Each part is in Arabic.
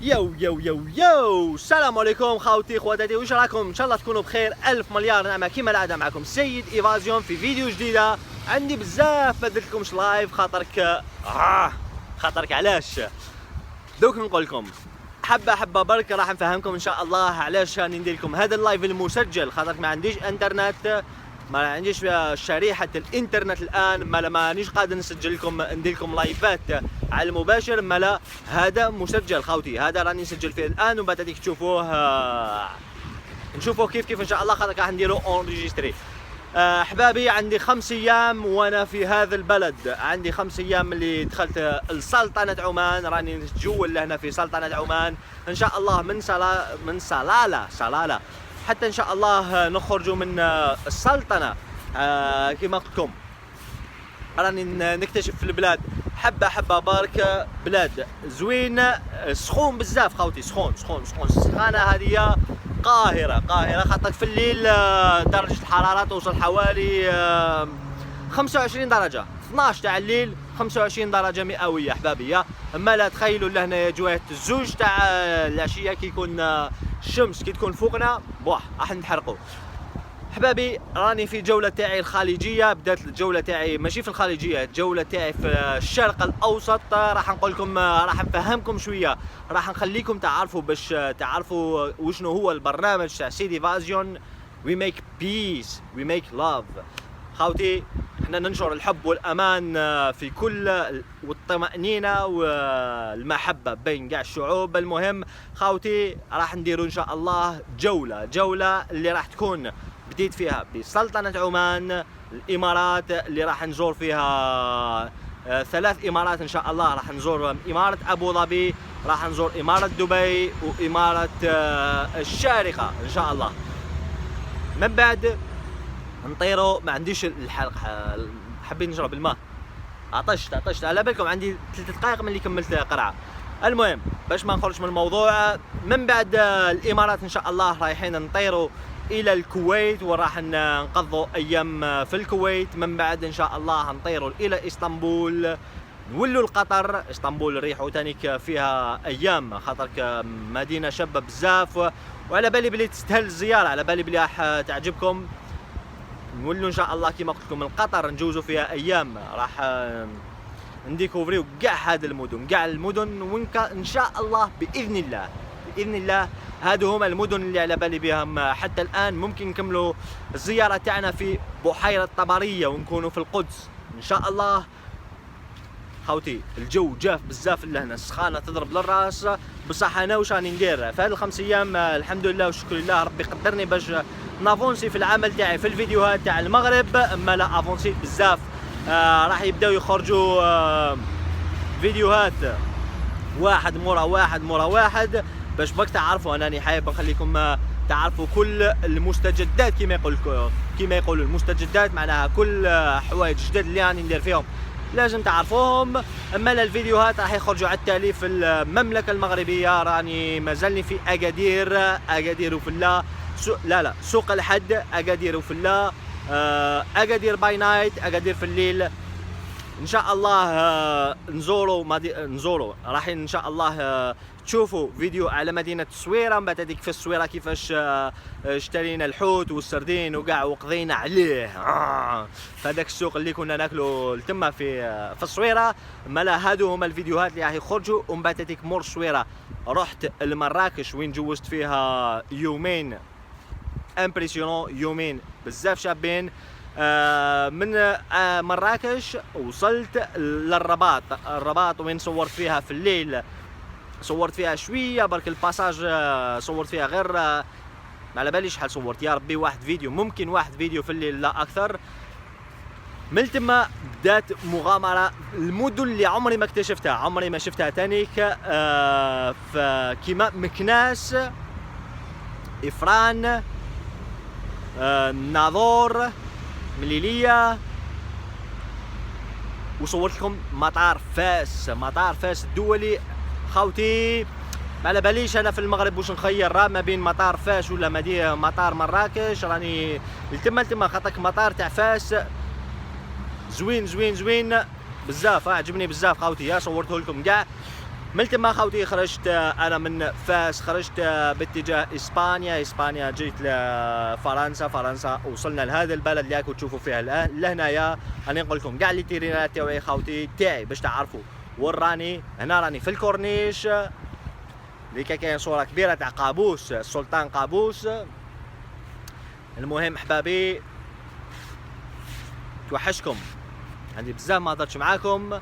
يو يو يو يو السلام عليكم خاوتي اخواتاتي، وش راكم؟ ان شاء الله تكونوا بخير. الف مليار نعمه. كيما العاده معكم سيد ايفازيون في فيديو جديده. عندي بزاف ما درتلكمش لايف خاطرك علاش دوك نقول لكم حبه برك راح نفهمكم ان شاء الله علاش راني ندير لكم هذا اللايف المسجل. خاطرك ما عنديش انترنت، ما عنديش شريحه الانترنت الان، مانيش قادر نسجل لكم ندير لكم لايفات على المباشر. مالا هذا مسجل خاوتي، هذا راني نسجل فيه الان وبعد هذيك نشوفوه كيف ان شاء الله. خاطرك راح نديرو اونريجستري. احبابي عندي 5 ايام وانا في هذا البلد، عندي 5 ايام اللي دخلت لسلطنة عمان، راني نتجول لهنا في سلطنة عمان ان شاء الله من صلالة حتى ان شاء الله نخرجوا من السلطنة. كما قلت لكم راني نكتشف في البلاد حبه برك. بلاد زوين، سخون بزاف خاوتي، سخون السخانه هذه قاهره. خاطر في الليل درجه الحراره توصل حوالي 25 درجه، 12 تاع الليل 25 درجه مئويه احبابي. اما لا تخيلوا لهنا اجواء الزوج تاع العشيه كي يكون الشمس كي تكون فوقنا راح نتحرقوا. احبابي راني في جولة تاعي الخليجية، بدات الجولة تاعي ماشي في الخليجية، الجولة تاعي في الشرق الاوسط. راح نقول لكم، راح نفهمكم شوية، راح نخليكم تعرفوا باش تعرفوا وشنو هو البرنامج تاع سيد ايفازيون. وي ميك بيس، وي ميك لاف خاوتي. احنا ننشر الحب والامان في كل، والطمأنينة والمحبة بين كاع الشعوب. المهم خاوتي راح نديروا ان شاء الله جولة اللي راح تكون بديت فيها بسلطنة عمان، الامارات اللي راح نزور فيها 3 امارات ان شاء الله. راح نزور امارة ابو ظبي، راح نزور امارة دبي، وامارة الشارقة ان شاء الله. من بعد نطيروا، ما عنديش الحلق، حبيت نشرب الماء، عطشت على بالكم. عندي 3 دقائق من اللي كملت قرعة. المهم باش ما نخرج من الموضوع، من بعد الامارات ان شاء الله رايحين نطيروا الى الكويت، وراح نقضوا ايام في الكويت. من بعد ان شاء الله نطيروا الى اسطنبول، نولوا لقطر. اسطنبول ريحوا تانيك فيها ايام، خاطرك مدينه شابه بزاف، وعلى بالي بلي تستاهل الزياره، على بالي بلي راح تعجبكم. نولوا ان شاء الله كما قلت لكم من قطر نجوزوا فيها ايام، راح نديكوفريو كاع هاد المدن، وان شاء الله باذن الله هادو هما المدن اللي على بالي بهم حتى الان. ممكن نكملوا الزياره تاعنا في بحيره طبريه ونكونوا في القدس ان شاء الله. خوتي الجو جاف بزاف لهنا، السخانه تضرب للراس، بصح انا واش راني ندير في هاد ال5 ايام؟ الحمد لله والشكر لله، ربي قدرني باش نافونسي في العمل تاعي في الفيديوهات تاع المغرب. اما لا افونسيت بزاف، راح يبداو يخرجوا فيديوهات واحد مورا واحد باش بك تعرفوا. انني حابب نخليكم تعرفوا كل المستجدات، كيما يقولوا المستجدات معناها كل حوايج جدد اللي راني ندير فيهم لازم تعرفوهم. اما الفيديوهات راح يخرجوا على التالي في المملكه المغربيه. راني مازالني في اكادير وفلا سوق الحد، اكادير وفلا، اكادير باي نايت، اكادير في الليل ان شاء الله. نزوروا رايحين ان شاء الله تشوفوا فيديو على مدينه الصويره. من بعد هذيك في الصويره كيفاش اشترينا الحوت والسردين وكاع وقضينا عليه في هذاك السوق اللي كنا ناكلوا تما في الصويره. مالا هادو هما الفيديوهات اللي راح يخرجوا. ومن بعد هذيك مور الصويره رحت لمراكش وين جوزت فيها يومين امبرسيونون، يومين بزاف شابين. من مراكش وصلت للرباط وين صورت فيها في الليل، صورت فيها شويه برك الباساج، صورت فيها غير ما على باليش شحال صورت، يا ربي واحد فيديو، ممكن واحد فيديو في الليل لا اكثر. من تما بدات مغامره المدن اللي عمري ما اكتشفتها، عمري ما شفتها تانيك. كيما مكناس، افران، ناظور، مليلية، وصورت لكم مطار فاس الدولي. خاوتي ما على باليش انا في المغرب واش نخير ما بين مطار فاس ولا مطار مراكش. راني تما خاطرك مطار تاع فاس زوين بزاف، عجبني بزاف خاوتي. صورته لكم كاع من تما خوتي خرجت انا من فاس، خرجت باتجاه اسبانيا جيت لفرنسا، فرنسا وصلنا لهذا البلد اللي راكم تشوفوا فيها الان لهنايا. راني نقول لكم كاع لي تيرينات تاعي خوتي تاعي باش تعرفوا وين راني. هنا راني في الكورنيش اللي كاين صوره كبيره تاع قابوس السلطان قابوس. المهم احبابي توحشكم، عندي بزاف ما هضرتش معاكم،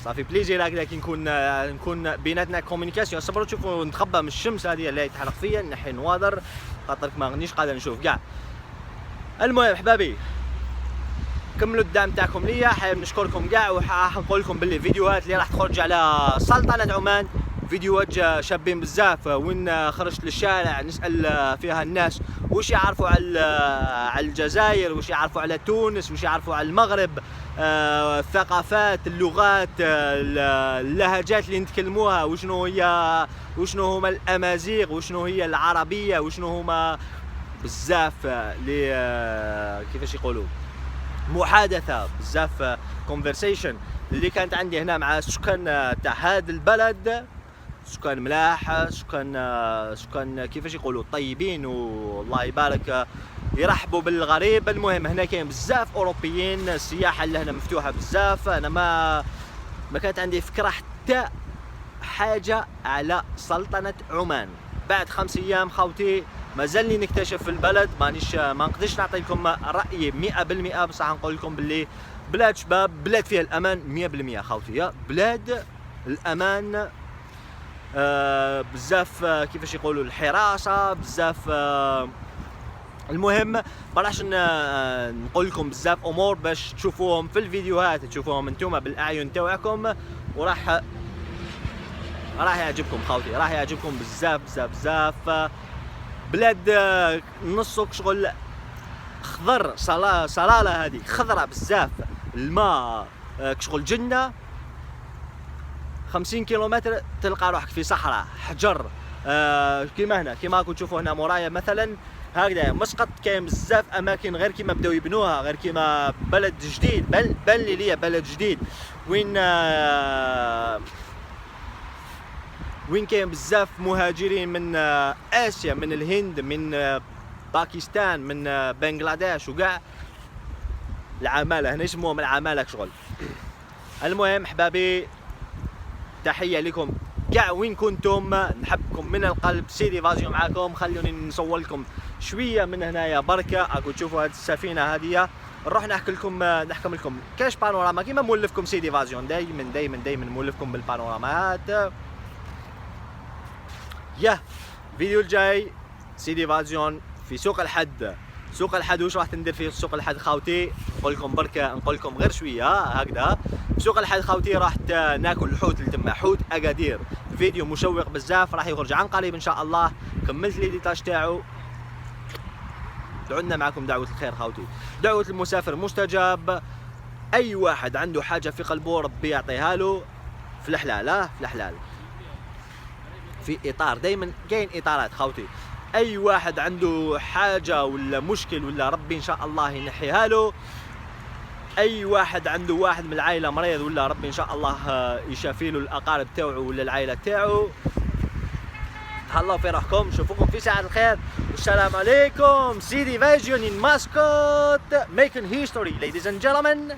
صافي بليزير هكذا كي نكون بيناتنا كومونيكاسيون. صبروا تشوفوا نتخبى من الشمس هذه اللي تحرق فيا، نحي نواظر خاطرك ما غنيش قادر نشوف كاع. المهم احبابي كملوا الدعم تاعكم ليا، حابب نشكركم كاع، وراح نقول لكم باللي فيديوهات اللي راح تخرج على سلطنة عمان فيديوهات شابين بزاف، وين خرجت للشارع نسأل فيها الناس واش يعرفوا على الجزائر، واش يعرفوا على تونس، واش يعرفوا على المغرب، الثقافات، اللغات، اللهجات اللي نتكلموها، وشنو هما الامازيغ، وشنو هي العربيه، وشنو هما بزاف اللي كيفاش يقولوا محادثه، بزاف كونفرسيشن اللي كانت عندي هنا مع السكان تاع هذا البلد. سكان ملاح، سكان كيفاش يقولوا طيبين، والله يبارك يرحبوا بالغريب. المهم هنا كاين بزاف اوروبيين، السياحه اللي هنا مفتوحه بزاف. انا ما كانت عندي فكره حتى حاجه على سلطنه عمان. بعد 5 ايام خوتي مازالني نكتشف في البلد، ما نقدرش نعطي لكم رايي 100%، بصح نقول لكم باللي بلاد شباب، بلاد فيها الامان 100% خوتي، بلاد الامان بزاف كيفاش يقولوا الحراسه بزاف. المهم ما راحش نقول لكم بزاف امور باش تشوفوهم في الفيديوهات، تشوفوهم انتم بالاعين تاعكم، وراح يعجبكم خوتي، راح يعجبكم بزاف. بلاد نصك شغل خضر، صلاله هذه خضره بزاف، الماء شغل جنه. 50 كيلومتر تلقى روحك في صحراء، حجر، كيما هنا كيما راكم تشوفوا هنا مورايا مثلا هكذا. مسقط كاين بزاف اماكن غير كيما بداو يبنوها، غير كيما بلد جديد، بان لي بلد جديد وين كاين بزاف مهاجرين من اسيا، من الهند، من باكستان، من بنغلاديش، وكاع العماله هنا يسموهم العماله شغل. المهم احبابي تحيه لكم كاع وين كنتم، نحبكم من القلب. سيدي فازيو معاكم، خلوني نصور لكم شويه من هنايا بركه. راكم تشوفوا هذه السفينه هذه، نروح نحكم لكم كاش بانوراما كيما مولفكم سيدي فازيون، دايما مولفكم بالبانورامات. فيديو الجاي سيدي فازيون في سوق الحد. وش راح تندير في سوق الحد خوتي؟ نقول لكم بركه، نقول لكم غير شويه هكذا. في سوق الحد خوتي راح ناكل الحوت اللي تما، حوت اكادير. فيديو مشوق بزاف راح يخرج عن قريب ان شاء الله. كملت لي ديتاج تاعو. دعونا معكم دعوه الخير خوتي، دعوه المسافر مستجاب. اي واحد عنده حاجه في قلبه ربي يعطيها له في الحلال، في الحلال، في اطار. دائما كاين اطارات خوتي. اي واحد عنده حاجه ولا مشكل ولا ربي ان شاء الله ينحيها له. اي واحد عنده واحد من العائله مريض ولا ربي ان شاء الله يشافي له الاقارب تاعو ولا العائله تاعو. تهلاو في روحكم، نشوفكم في ساعه الخير، والسلام عليكم. سيدي فازيون in Mascot making history ladies and gentlemen.